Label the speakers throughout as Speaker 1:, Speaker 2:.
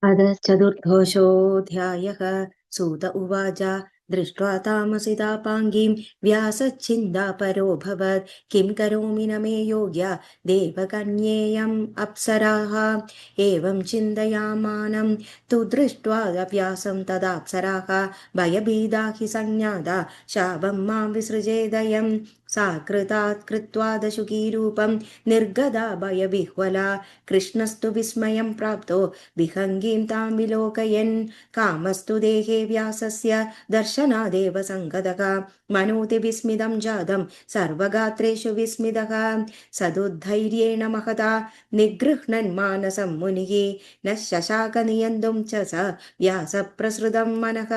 Speaker 1: अध चतुर्दशोऽध्यायः। सूत उवाच दृष्ट्वा तामसितापाङ्गीं व्यासच्छिन्दापरोऽभवत्। किं करोमि न मे योग्या देवकन्येयम् अप्सराः। एवं चिन्तयामानं तु दृष्ट्वा व्यासं तदाप्सराः भयभीदा हि संज्ञाता शापं मां विसृजेदयम्। सा कृतात् कृत्वा दशुकीरूपं निर्गदा भयविह्वला। कृष्णस्तु विस्मयं प्राप्तो विहङ्गीं तां विलोकयन्। कामस्तु देहे व्यासस्य दर्शनादेव सङ्गतः। मनोति विस्मितं जातं सर्वगात्रेषु विस्मितः। सदुद्धैर्येण महता निगृह्णन् मानसं मुनिः न शशाक नियन्तुं च स व्यासप्रसृतं मनः।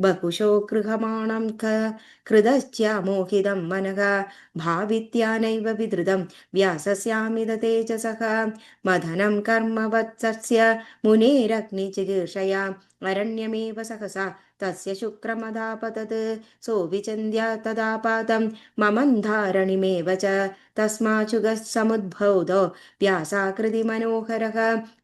Speaker 1: बहुशो गृहमाणं कृतश्च मनः भावित्या नैव विधृतं व्यासस्यामिद तेजसः। मदनं कर्मवत्सस्य मुनेरग्निचिकीर्षया अरण्यमेव सहसा तस्य शुक्रमदापतत्। सोऽविचिन्त्य तदापातं ममन्धारणिमेव च तस्माच्छुगः समुद्भूतो व्यासाकृति मनोहरः।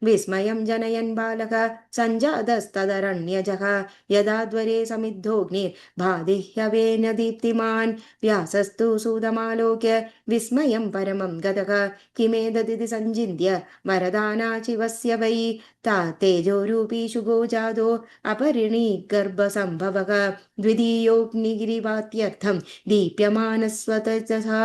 Speaker 1: विस्मयं जनयन् बालः सञ्जातस्तदरण्यजः। यदा द्वरे समिद्धोऽग्निर्बाधिह्यवेन दीप्तिमान् व्यासस्तु सूतमालोक्य विस्मयं परमं गतः। किमेतदिति सञ्चिन्त्य वरदानाचिवस्य वै ता तेजोरूपी शुगो जातो अपरिणी गर्भसम्भवः। द्वितीयोऽग्निगिरिवात्यर्थं दीप्यमानस्वतजसा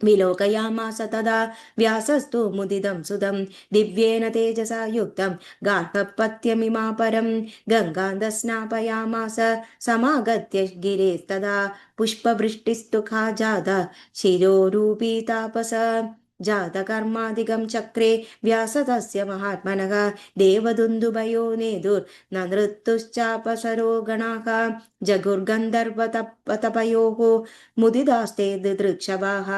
Speaker 1: विलोकयामास तदा व्यासस्तु मुदितं सुदं दिव्येन तेजसा युक्तं गार्हपत्यमिमापरं। गङ्गां स्नापयामास समागत्य गिरेस्तदा पुष्पवृष्टिस्तु खा जाता शिरोरूपी तापस। जातकर्मादिकं चक्रे व्यास तस्य महात्मनः देवदुन्दुभयो नेदुर्न नृत्तुश्चापसरो गणाः। जगुर्गन्धर्वतपयोः मुदितास्ते दिदृक्षवाः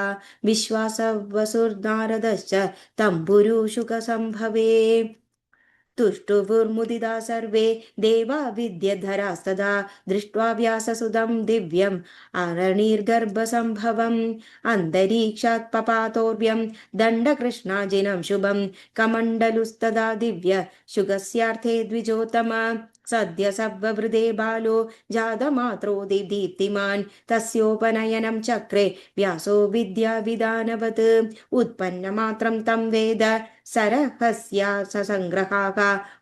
Speaker 1: विश्वासवसुर्नारदश्च तम्बुरुशुकसम्भवे। तुष्टुवुर्मुदिता सर्वे देवा विद्यधरास्तदा दृष्ट्वा व्याससुदं दिव्यम् अरणिर्गर्भसम्भवम्। अन्तरीक्षात् पपातोर्व्यं दण्डकृष्णाजिनं शुभं कमण्डलुस्तदा दिव्य शुगस्यार्थे द्विजोत्तम। सद्य सर्ववृदे बालो जातमात्रोदीप्तिमान् तस्योपनयनं चक्रे व्यासो विद्याविदानवत्। उत्पन्नमात्रं तं वेद सरहस्या ससङ्ग्रहाः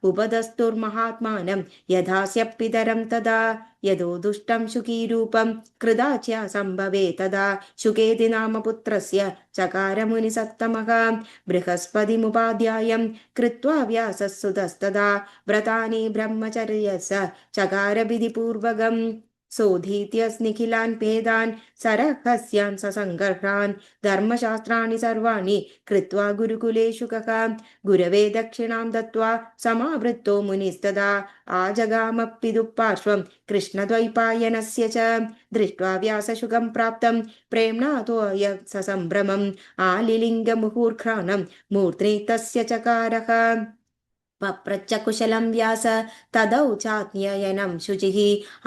Speaker 1: उपदस्तुर्महात्मानं यथास्य पितरं तदा यदो दुष्टं शुकीरूपं कृदा च सम्भवे तदा शुकेति नाम पुत्रस्य चकार मुनिसत्तमः। बृहस्पतिमुपाध्यायं कृत्वा व्यासस्सुतस्तदा व्रतानि ब्रह्मचर्यस चकार विधिपूर्वकम्। सोऽधीत्यस्निखिलान् भेदान् सरहस्यान् ससङ्ग्रहान् धर्मशास्त्राणि सर्वाणि कृत्वा गुरुकुले शुकः गुरवे दक्षिणां दत्त्वा समावृत्तो मुनिस्तदा आजगामपितुः पार्श्वं कृष्णद्वैपायनस्य च। दृष्ट्वा व्यासशुकं प्राप्तं प्रेम्णातोऽय ससम्भ्रमम् आलिलिङ्गमुहूर्घ्राणं मूर्ध्नि तस्य चकारः। पप्रच्छ कुशलं व्यास तदौ चाज्ञयनं शुचिः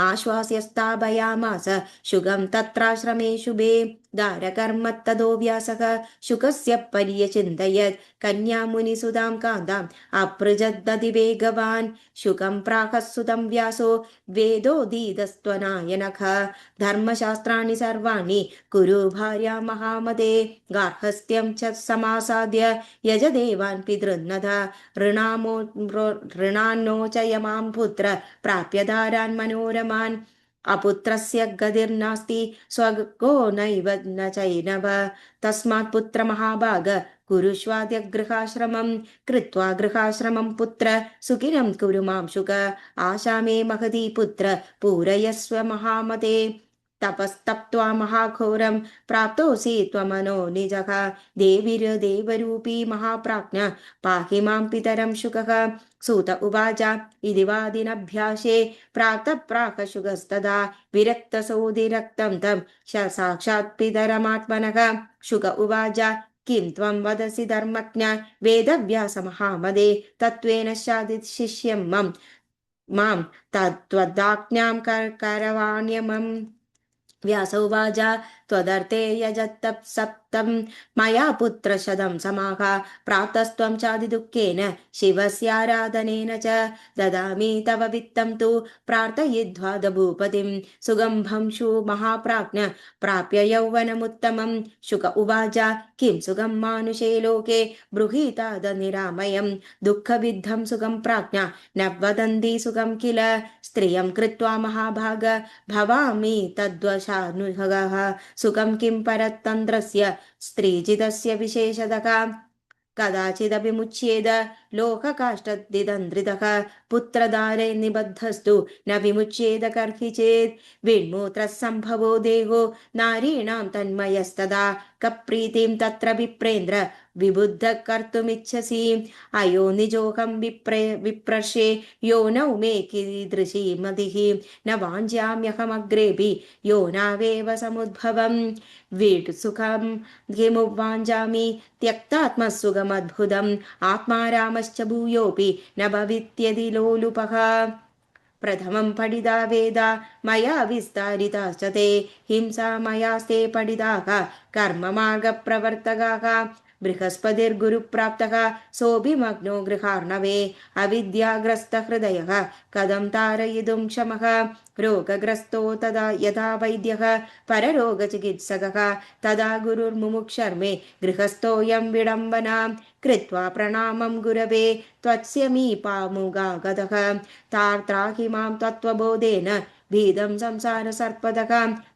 Speaker 1: आश्वास्य स्थापयामास शुकं तत्राश्रमे शुभे। दारकर्मत्तदो व्यासः शुकस्य पर्यचिन्तयत् कन्यामुनिसुतां कान्ताम् अपृजद्दधिवेगवान्। शुकं प्राहः व्यासो वेदोदीतस्त्वनायनः धर्मशास्त्राणि सर्वाणि कुरु भार्या महामते। गार्हस्थ्यं च समासाद्य यजदेवान् पितृन्नथ ऋणान्नोचयमां पुत्र प्राप्य दारान् मनोरमान्। अपुत्रस्य गतिर्नास्ति स्वगो नैव न चैनव तस्मात् पुत्रमहाभाग कुरुष्वाद्य गृहाश्रमं। कृत्वा गृहाश्रमं पुत्र सुखिनं कुरु मां शुक आशा मे महती पुत्र पूरयस्व महामते। तपस्तप्त्वा महाघोरं प्राप्तोऽसि त्वमनो निजः देवीर्देवरूपी महाप्राज्ञ पाहि मां पितरं शुकः। सूत उवाच इति वादिनभ्यासे प्रातःप्राकशुकस्तदा विरक्तसोऽधिरक्तं तं साक्षात् पितरमात्मनः। शुक उवाच किं त्वं वदसि धर्मज्ञ वेदव्यासमहामदे तत्त्वेन शादिशिष्यं मां तत्त्वदाज्ञां करवाण्यमम्। व्यास उवाच त्वदर्थे यजत्तप्सप्तं मया पुत्रशतं समाः प्राप्तस्त्वं चादिदुःखेन शिवस्याराधनेन च ददामि तव वित्तं तु प्रार्थयिध्वा भूपतिं सुगम्भंशु महाप्राज्ञ प्राप्य यौवनमुत्तमं शुक उवाच किं सुगं मानुषे लोके बृहीतादनिरामयं दुःखविद्धं सुगं प्राज्ञ न वदन्ति सुगं किल स्त्रियं कृत्वा महाभाग भवामि तद्वशानुभगः सुखं किं परतन्त्रस्य स्त्रीजितस्य विशेषतः कदाचिदपि मुच्येद लोककाष्ठदिदन्द्रितः पुत्रदारे निबद्धस्तु न विमुच्येद कर्हि चेत् विण्मूत्रः सम्भवो देहो नारीणां तन्मयस्तदा कप्रीतिं तत्र विप्रेन्द्र विबुद्धः कर्तुमिच्छसि अयो निजोऽहं विप्रर्षे योनौ मे कीदृशी मतिः न वाञ्छाम्यहमग्रेऽपि योनावेव समुद्भवं वीट्सुखं किमुवाञ्छामि त्यक्तात्मसुखमद्भुतम् आत्मा रामश्च भूयोऽपि न भवित्यदि लोलुपः प्रथमं पठिता वेदा मया विस्तारिताश्च ते हिंसा मयास्ते पठिताः कर्ममार्गप्रवर्तकाः बृहस्पतिर्गुरुप्राप्तः सोऽभिमग्नो गृहार्णवे अविद्याग्रस्तहृदयः कथं तारयितुं क्षमः रोगग्रस्तो तदा यथा वैद्यः पररोगचिकित्सकः तदा गुरुर्मुमुक्षर्मे गृहस्थोऽयं विडम्बना कृत्वा प्रणामं गुरवे त्वत्स्यमीपामुगागतः त्राहि मां तत्त्वबोधेन भीदं संसारसर्पदः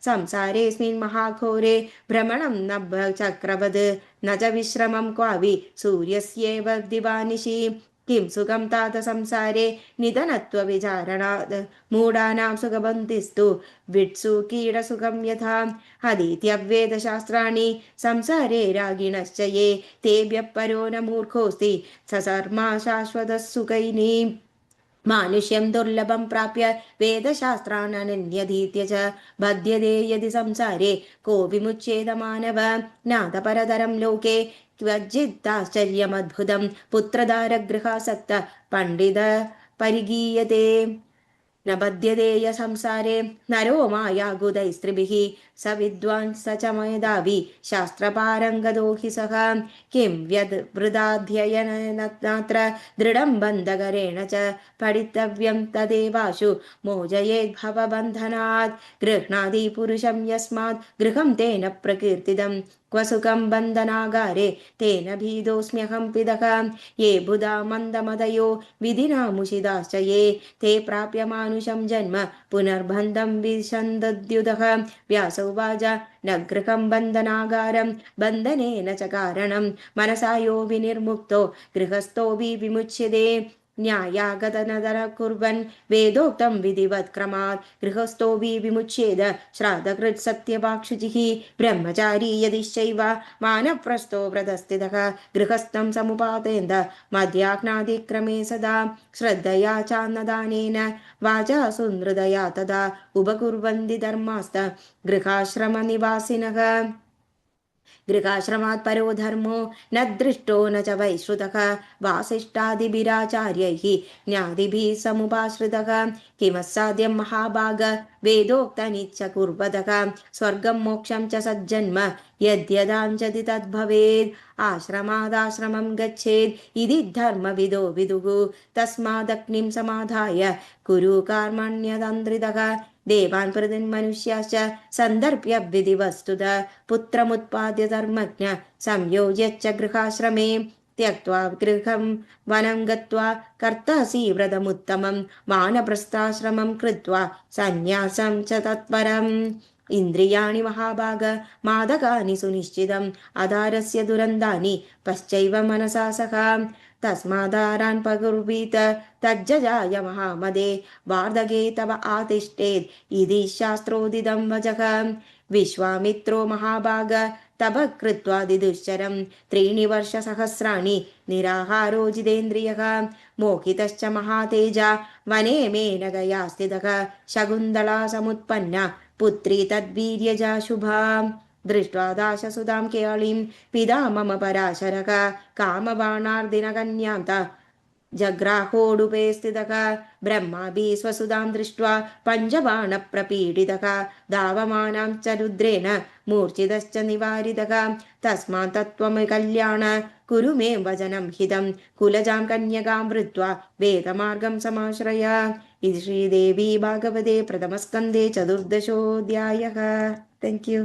Speaker 1: संसारेऽस्मिन् महाघोरे भ्रमणं नभचक्रवद् न च विश्रमं क्वापि सूर्यस्येव दिवानिशि किं सुखं तात संसारे निधनत्वविचारणात् मूढानां सुखबन्तिस्तु विट्सु कीडसुखं यथा अधीत्यवेदशास्त्राणि संसारे रागिणश्च ये तेभ्यः परो न मूर्खोऽस्ति ससर्मा शाश्वतः सुखैनी मानुष्यं दुर्लभं प्राप्य वेदशास्त्रानन्यधीत्य च बध्यते यदि संसारे को विमुच्येत मानव नादपरतरं लोके क्वचिदाश्चर्यमद्भुतं पुत्रदारगृहासक्त पण्डित परिगीयते न बध्यते य संसारे नरो मायागुदैस्त्रिभिः स विद्वान् स च मेधावी शास्त्रपारङ्गतो हि सः किं वृदाध्ययनेनात्र दृढं बन्धकरेण च पठितव्यं तदेवाशु मोजयेद्भवबन्धनात् गृह्णाति पुरुषं यस्मात् गृहं तेन प्रकीर्तितं क्व सुखं बन्धनागारे तेन भीदोऽस्म्यहं पिदः ये बुधा मन्दमदयो विधिना मुषिदाश्च ये ते प्राप्य मानुषं जन्म पुनर्बन्धं विशन्दद्युदः व्यास उवाच न गृहं बन्धनागारं बन्धनेन च कारणं मनसा यो विनिर्मुक्तो गृहस्थो विमुच्यते न्यायागतनदर कुर्वन् वेदोक्तं विधिवत् क्रमात् गृहस्थो विमुच्येद श्राद्धकृत् सत्यवाक्शुचिः ब्रह्मचारी यदिश्चैव मानप्रस्थो व्रतस्थितः गृहस्थं समुपातेन्द मध्याह्नादिक्रमे सदा श्रद्धया चान्नदानेन वाचा सुहृदया तदा उपकुर्वन्ति धर्मास्त गृहाश्रमनिवासिनः गृहाश्रमात् परो धर्मो न दृष्टो न च वैश्रुतः वासिष्ठादिभिराचार्यैः ज्ञातिभिः समुपाश्रितः किमस्साध्यं महाभाग वेदोक्तनिच्च कुर्वतः स्वर्गं मोक्षं च सज्जन्म यद्यदाञ्चति तद्भवेत् आश्रमादाश्रमं गच्छेत् इति धर्मविदो विदुः तस्मादग्निं समाधाय कुरु कर्मण्यतन्द्रितः देवान् प्रतिन्मनुष्याश्च सन्दर्प्य विधिवस्तुतः पुत्रमुत्पाद्य धर्मज्ञ संयोज्यश्च गृहाश्रमे त्यक्त्वा गृहं वनं गत्वा कर्तासि व्रतमुत्तमं वानप्रस्थाश्रमं कृत्वा सन्न्यासं च तत्परम् इन्द्रियाणि महाभाग मादकानि सुनिश्चितम् आधारस्य दुरन्तानि पश्चैव मनसा सह तस्मादारान् पकुर्वीत तज्जजाय महामदे वार्धके तव आतिष्ठेत् इति शास्त्रोदितं वचः विश्वामित्रो महाभाग तप कृत्वा दिदुश्चरं 3 वर्षसहस्राणि निराहारो जितेन्द्रियः मोहितश्च महातेजा वने मेनकया स्थितः शकुन्तला समुत्पन्ना पुत्री तद्वीर्यजा शुभा दृष्ट्वा दाशसुधां केळीं पिता मम पराशरः कामबाणार्दिनकन्यान्त जग्राहोडुपे स्थितः ब्रह्माभि स्वसुधां दृष्ट्वा पञ्चबाणप्रपीडितः धावमानां च रुद्रेण मूर्छितश्च निवारितः तस्मात् तत्त्वं कल्याण कुरु मे वचनं हितं कुलजां कन्यकां वृत्वा वेदमार्गं समाश्रय। इति श्रीदेवी भागवते प्रथमस्कन्धे चतुर्दशोऽध्यायः। Thank you.